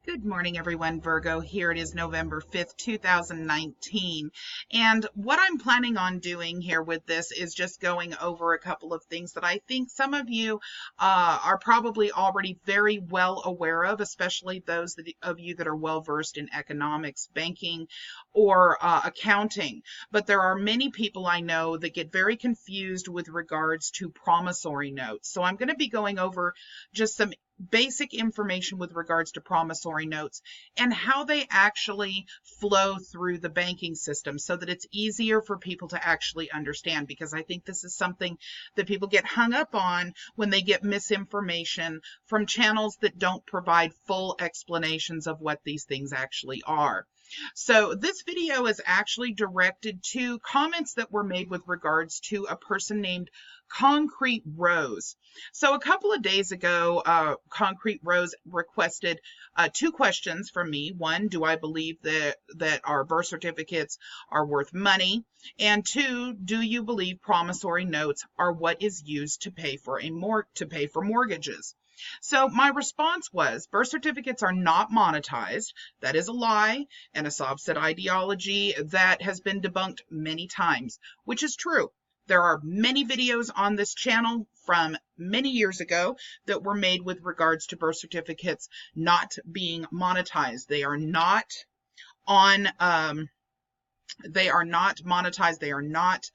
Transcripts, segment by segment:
Good morning, everyone. Virgo, here it is November 5th, 2019. And what I'm planning on doing here with this is just going over a couple of things that I think some of you are probably already very well aware of, especially those of you that are well versed in economics, banking, or accounting. But there are many people I know that get very confused with regards to promissory notes. So I'm going to be going over just some basic information with regards to promissory notes and how they actually flow through the banking system so that it's easier for people to actually understand, because I think this is something that people get hung up on when they get misinformation from channels that don't provide full explanations of what these things actually are. So this video is actually directed to comments that were made with regards to a person named Concrete Rose. So a couple of days ago, Concrete Rose requested two questions from me. One, do I believe that our birth certificates are worth money? And two, do you believe promissory notes are what is used to pay for mortgages? So my response was, birth certificates are not monetized. That is a lie and a subset ideology that has been debunked many times, which is true. There are many videos on this channel from many years ago that were made with regards to birth certificates not being monetized. They are not on they are not monetized. They are not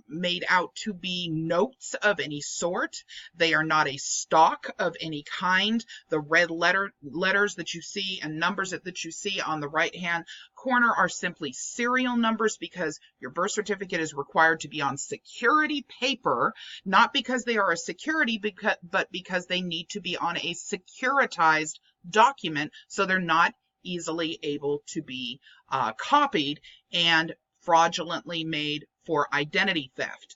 made out to be notes of any sort. They are not a stock of any kind. The red letters that you see and numbers that you see on the right-hand corner are simply serial numbers, because your birth certificate is required to be on security paper, not because they are a security, but because they need to be on a securitized document, so they're not easily able to be copied and fraudulently made for identity theft.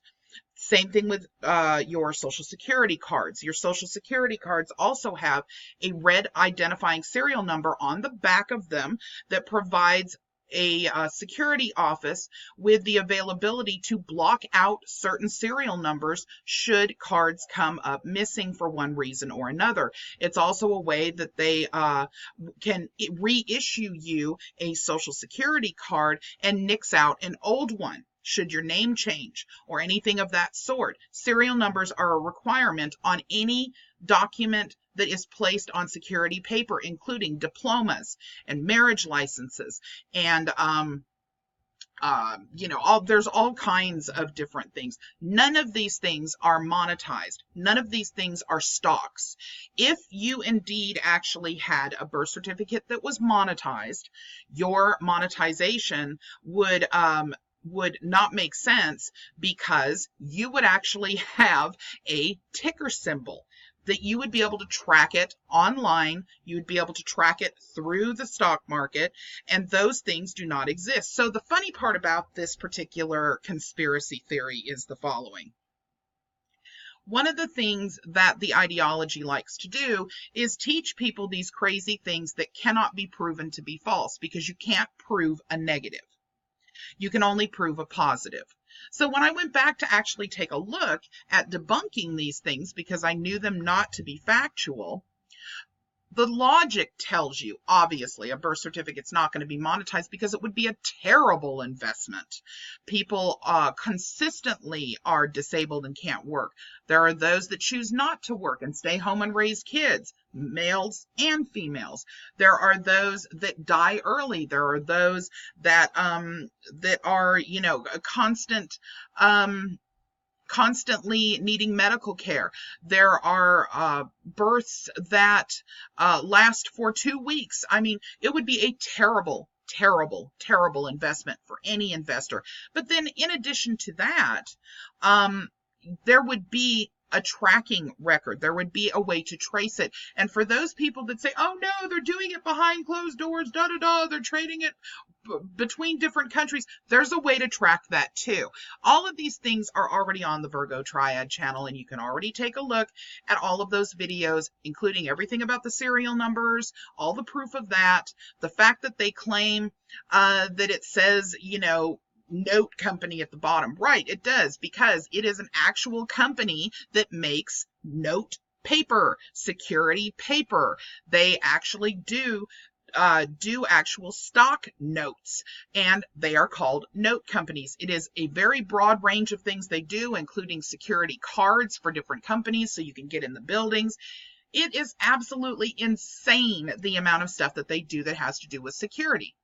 Same thing with your Social Security cards. Your Social Security cards also have a red identifying serial number on the back of them that provides a security office with the availability to block out certain serial numbers should cards come up missing for one reason or another. It's also a way that they can reissue you a Social Security card and nix out an old one should your name change or anything of that sort. Serial numbers are a requirement on any document that is placed on security paper, including diplomas and marriage licenses and there's all kinds of different things. None of these things are monetized. None of these things are stocks. If you indeed actually had a birth certificate that was monetized, your monetization would not make sense, because you would actually have a ticker symbol that you would be able to track it online. You would be able to track it through the stock market, and those things do not exist. So the funny part about this particular conspiracy theory is the following. One of the things that the ideology likes to do is teach people these crazy things that cannot be proven to be false, because you can't prove a negative. You can only prove a positive. So when I went back to actually take a look at debunking these things, because I knew them not to be factual, the logic tells you, obviously, a birth certificate's not going to be monetized because it would be a terrible investment. People consistently are disabled and can't work. There are those that choose not to work and stay home and raise kids, males and females. There are those that die early. There are those that are, constantly needing medical care. There are births that last for 2 weeks. I mean, it would be a terrible, terrible, terrible investment for any investor. But then in addition to that, there would be a tracking record. There would be a way to trace it. And for those people that say, oh no, they're doing it behind closed doors, they're trading it between different countries, there's a way to track that too. All of these things are already on the Virgo Triad channel, and you can already take a look at all of those videos, including everything about the serial numbers, all the proof of that, the fact that they claim that it says, note company at the bottom. Right, it does, because it is an actual company that makes note paper, security paper. They actually do actual stock notes, and they are called note companies. It is a very broad range of things they do, including security cards for different companies so you can get in the buildings. It is absolutely insane the amount of stuff that they do that has to do with security.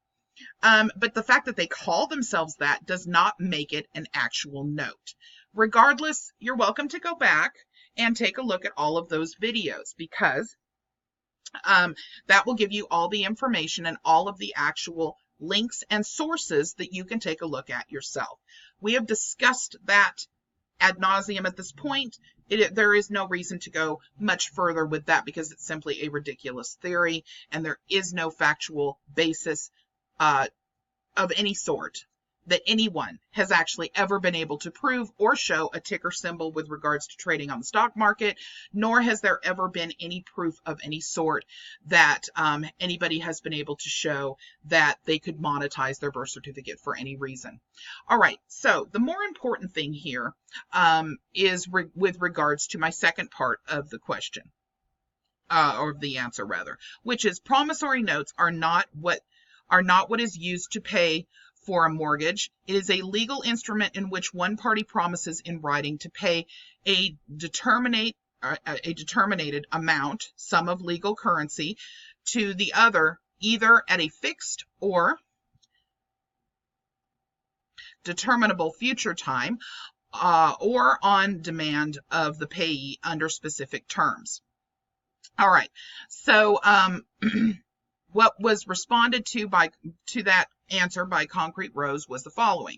But the fact that they call themselves that does not make it an actual note. Regardless, you're welcome to go back and take a look at all of those videos, because that will give you all the information and all of the actual links and sources that you can take a look at yourself. We have discussed that ad nauseum at this point. There is no reason to go much further with that, because it's simply a ridiculous theory and there is no factual basis of any sort that anyone has actually ever been able to prove or show a ticker symbol with regards to trading on the stock market, nor has there ever been any proof of any sort that anybody has been able to show that they could monetize their birth certificate for any reason. All right, so the more important thing here is with regards to my second part of the question, or the answer rather, which is promissory notes are not what is used to pay for a mortgage. It is a legal instrument in which one party promises in writing to pay a determinated amount, sum of legal currency, to the other, either at a fixed or determinable future time, or on demand of the payee under specific terms. All right, so what was responded to that answer by Concrete Rose was the following.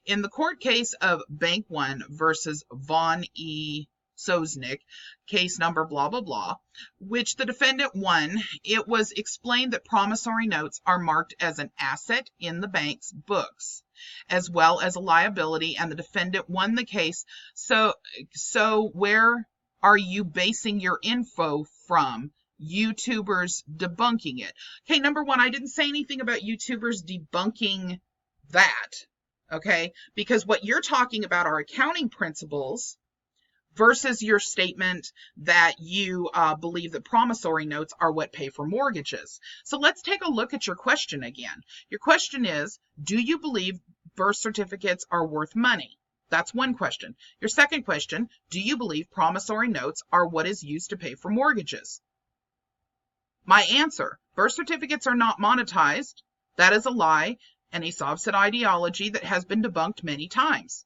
In the court case of Bank One versus Von E. Sosnick, case number blah, blah, blah, which the defendant won, it was explained that promissory notes are marked as an asset in the bank's books, as well as a liability, and the defendant won the case. So where are you basing your info from? YouTubers debunking it. Okay, number one, I didn't say anything about YouTubers debunking that, okay? Because what you're talking about are accounting principles versus your statement that you believe that promissory notes are what pay for mortgages. So let's take a look at your question again. Your question is, do you believe birth certificates are worth money? That's one question. Your second question, do you believe promissory notes are what is used to pay for mortgages? My answer, birth certificates are not monetized. That is a lie and a soft-set ideology that has been debunked many times.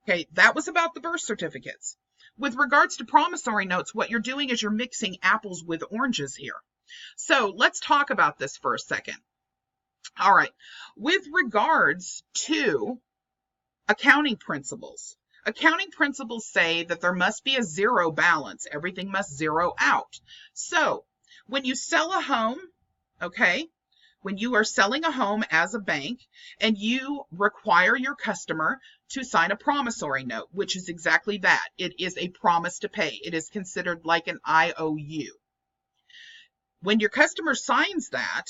Okay, that was about the birth certificates. With regards to promissory notes, what you're doing is you're mixing apples with oranges here. So let's talk about this for a second. All right, with regards to accounting principles say that there must be a zero balance. Everything must zero out. So when you sell a home, okay, when you are selling a home as a bank and you require your customer to sign a promissory note, which is exactly that. It is a promise to pay. It is considered like an IOU. When your customer signs that,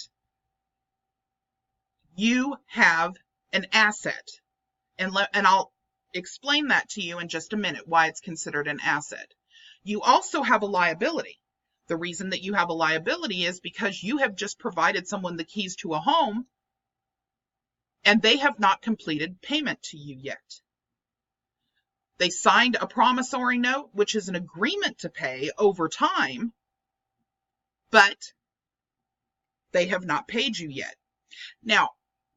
you have an asset. And I'll explain that to you in just a minute, why it's considered an asset. You also have a liability. The reason that you have a liability is because you have just provided someone the keys to a home and they have not completed payment to you yet. They signed a promissory note, which is an agreement to pay over time, but they have not paid you yet. Now,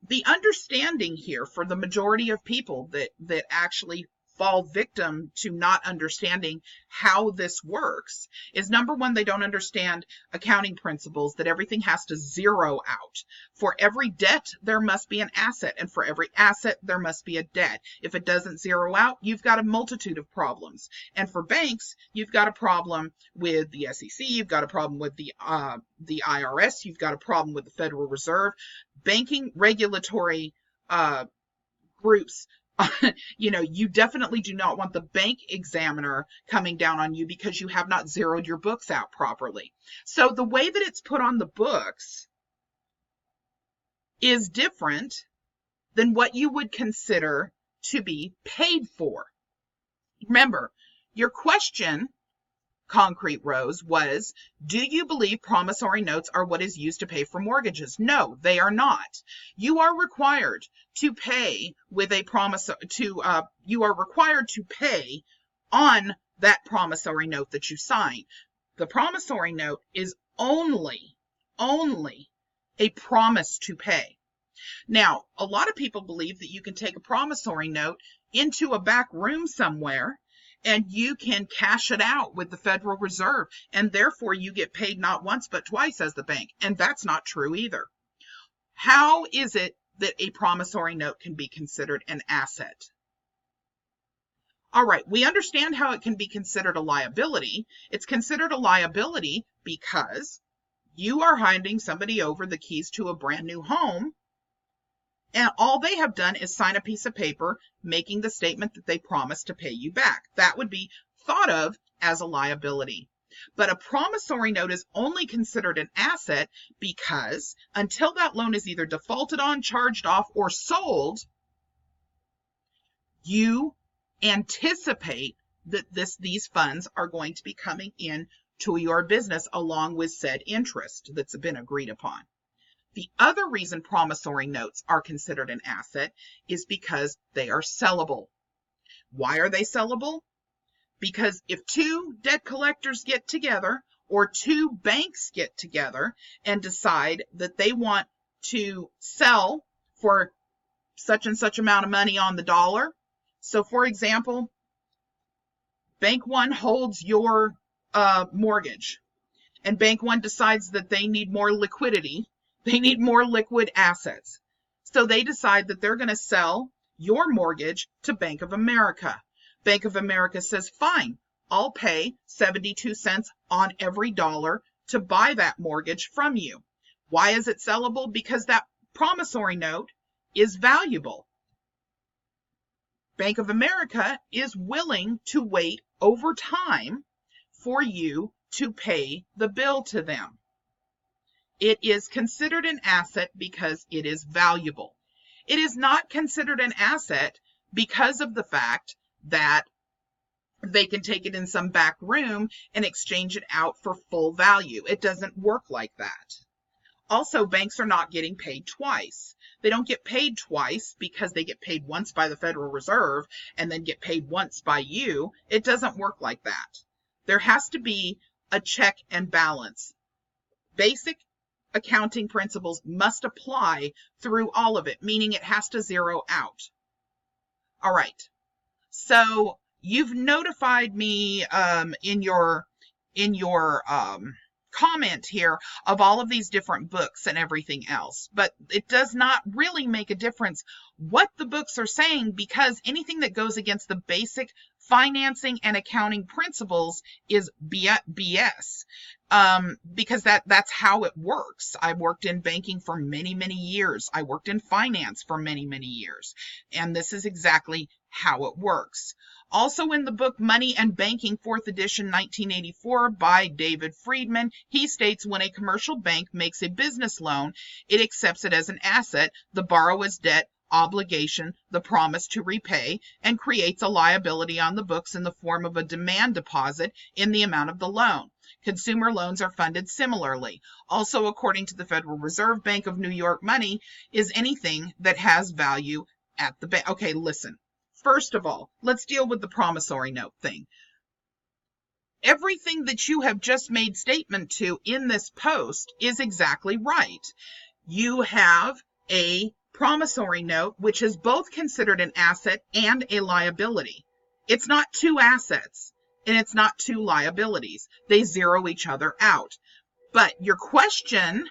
the understanding here for the majority of people that actually fall victim to not understanding how this works is, number one, they don't understand accounting principles, that everything has to zero out. For every debt, there must be an asset, and for every asset, there must be a debt. If it doesn't zero out, you've got a multitude of problems. And for banks, you've got a problem with the SEC, you've got a problem with the IRS, you've got a problem with the Federal Reserve. Banking regulatory groups, you definitely do not want the bank examiner coming down on you because you have not zeroed your books out properly. So the way that it's put on the books is different than what you would consider to be paid for. Remember, your question concrete rows was, do you believe promissory notes are what is used to pay for mortgages? No, they are not. You are required to pay with a you are required to pay on that promissory note that you sign. The promissory note is only a promise to pay. Now, a lot of people believe that you can take a promissory note into a back room somewhere and you can cash it out with the Federal Reserve, and therefore you get paid not once but twice as the bank. And that's not true either. How is it that a promissory note can be considered an asset? All right, we understand how it can be considered a liability. It's considered a liability because you are handing somebody over the keys to a brand new home, and all they have done is sign a piece of paper making the statement that they promised to pay you back. That would be thought of as a liability. But a promissory note is only considered an asset because until that loan is either defaulted on, charged off, or sold, you anticipate that these funds are going to be coming in to your business along with said interest that's been agreed upon. The other reason promissory notes are considered an asset is because they are sellable. Why are they sellable? Because if two debt collectors get together or two banks get together and decide that they want to sell for such and such amount of money on the dollar. So for example, Bank One holds your mortgage, and Bank One decides that they need more liquidity. They need more liquid assets. So they decide that they're going to sell your mortgage to Bank of America. Bank of America says, fine, I'll pay 72 cents on every dollar to buy that mortgage from you. Why is it sellable? Because that promissory note is valuable. Bank of America is willing to wait over time for you to pay the bill to them. It is considered an asset because it is valuable. It is not considered an asset because of the fact that they can take it in some back room and exchange it out for full value. It doesn't work like that. Also, banks are not getting paid twice. They don't get paid twice because they get paid once by the Federal Reserve and then get paid once by you. It doesn't work like that. There has to be a check and balance. Basic accounting principles must apply through all of it, meaning it has to zero out. All right. So you've notified me in your comment here of all of these different books and everything else, but it does not really make a difference what the books are saying, because anything that goes against the basic financing and accounting principles is BS. Because that's how it works. I worked in banking for many, many years. I worked in finance for many, many years. And this is exactly how it works. Also in the book Money and Banking, 4th edition, 1984, by David Friedman, he states when a commercial bank makes a business loan, it accepts it as an asset, the borrower's debt, obligation, the promise to repay, and creates a liability on the books in the form of a demand deposit in the amount of the loan. Consumer loans are funded similarly. Also, according to the Federal Reserve Bank of New York, money is anything that has value at the bank. Okay, listen. First of all, let's deal with the promissory note thing. Everything that you have just made statement to in this post is exactly right. You have a promissory note, which is both considered an asset and a liability. It's not two assets and it's not two liabilities. They zero each other out. But your question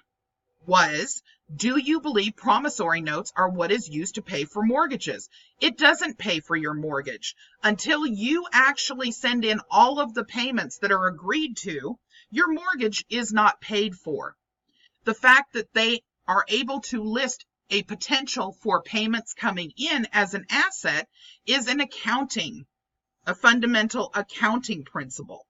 was, do you believe promissory notes are what is used to pay for mortgages? It doesn't pay for your mortgage. Until you actually send in all of the payments that are agreed to, your mortgage is not paid for. The fact that they are able to list a potential for payments coming in as an asset is an accounting, a fundamental accounting principle.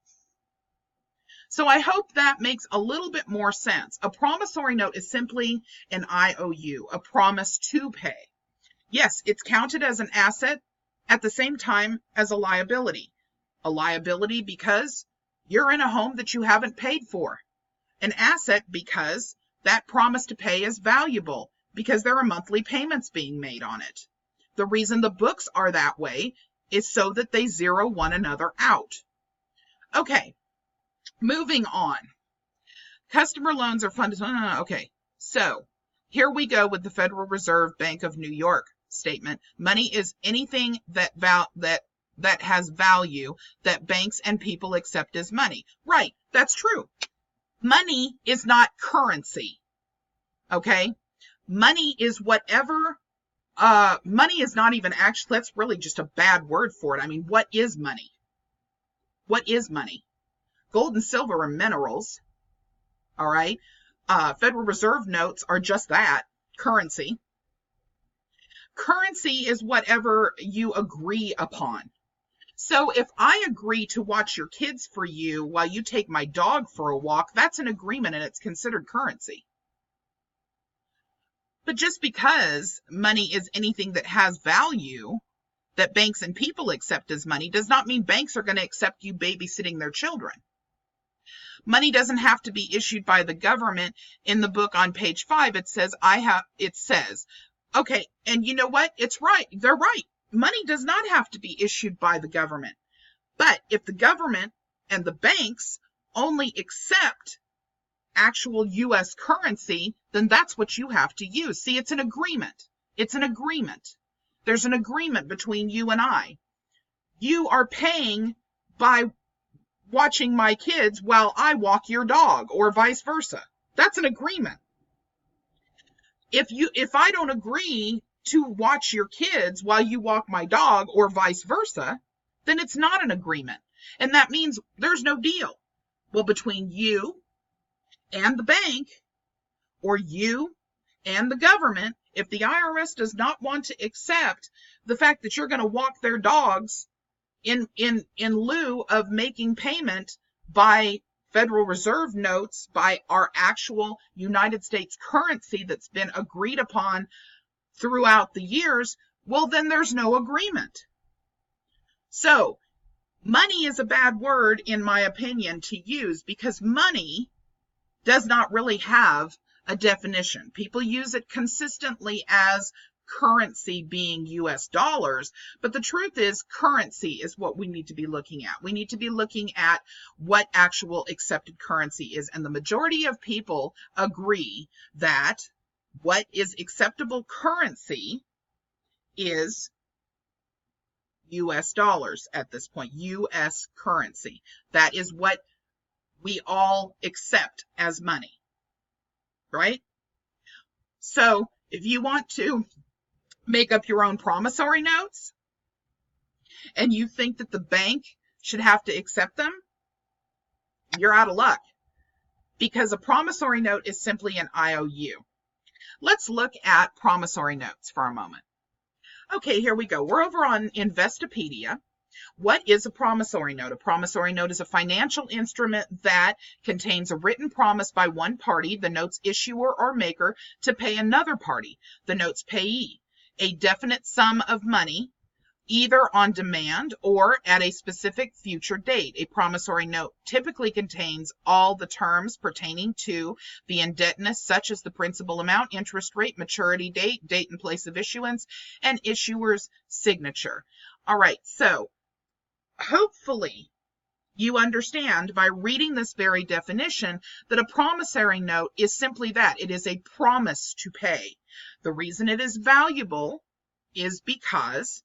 So I hope that makes a little bit more sense. A promissory note is simply an IOU, a promise to pay. Yes, it's counted as an asset at the same time as a liability. A liability because You're in a home that you haven't paid for. An asset because that promise to pay is valuable because there are monthly payments being made on it. The reason the books are that way is so that they zero one another out. Okay, moving on. Customer loans are funded. Okay, so here we go with the Federal Reserve Bank of New York statement. Money is anything that has value that banks and people accept as money. Right, that's true. Money is not currency. Okay? Money is whatever, money is not even actually, that's really just a bad word for it. I mean, what is money? What is money? Gold and silver are minerals. All right? Federal Reserve notes are just that, currency. Currency is whatever you agree upon. So if I agree to watch your kids for you while you take my dog for a walk, that's an agreement and it's considered currency. But just because money is anything that has value that banks and people accept as money does not mean banks are going to accept you babysitting their children. Money doesn't have to be issued by the government. In the book on page 5, it says, okay, and you know what? It's right. They're right. Money does not have to be issued by the government. But if the government and the banks only accept actual U.S. currency, then that's what you have to use. See, it's an agreement. It's an agreement. There's an agreement between you and I. You are paying by watching my kids while I walk your dog, or vice versa. That's an agreement. If I don't agree to watch your kids while you walk my dog, or vice versa, then it's not an agreement. And that means there's no deal. Well, between you and the bank, or you and the government, if the IRS does not want to accept the fact that you're going to walk their dogs in lieu of making payment by Federal Reserve notes, by our actual United States currency that's been agreed upon throughout the years, well, then there's no agreement. So money is a bad word, in my opinion, to use because money does not really have a definition. People use it consistently as currency being US dollars, but the truth is currency is what we need to be looking at. We need to be looking at what actual accepted currency is, and the majority of people agree that what is acceptable currency is US dollars at this point, US currency. That is what we all accept as money, right? So if you want to make up your own promissory notes and you think that the bank should have to accept them, you're out of luck, because a promissory note is simply an IOU. Let's look at promissory notes for a moment. Okay, here we go. We're over on Investopedia. What is a promissory note? A promissory note is a financial instrument that contains a written promise by one party, the note's issuer or maker, to pay another party, the note's payee, a definite sum of money, either on demand or at a specific future date. A promissory note typically contains all the terms pertaining to the indebtedness, such as the principal amount, interest rate, maturity date, date and place of issuance, and issuer's signature. All right, so hopefully you understand by reading this very definition that a promissory note is simply that. It is a promise to pay. The reason it is valuable is because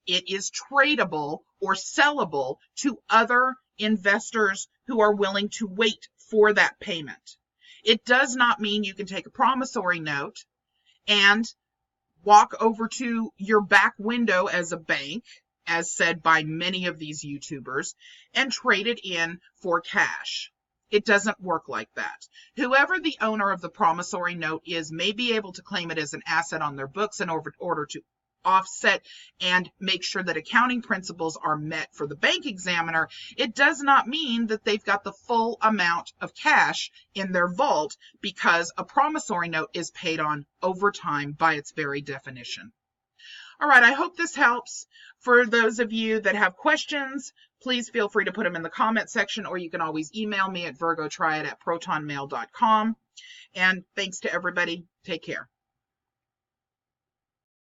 it is tradable or sellable to other investors who are willing to wait for that payment. It does not mean you can take a promissory note and walk over to your back window as a bank, as said by many of these YouTubers, and trade it in for cash. It doesn't work like that. Whoever the owner of the promissory note is may be able to claim it as an asset on their books in order to offset and make sure that accounting principles are met for the bank examiner. It does not mean that they've got the full amount of cash in their vault, because a promissory note is paid on over time by its very definition. All right, I hope this helps. For those of you that have questions, please feel free to put them in the comment section, or you can always email me at virgotriad@protonmail.com. And thanks to everybody. Take care.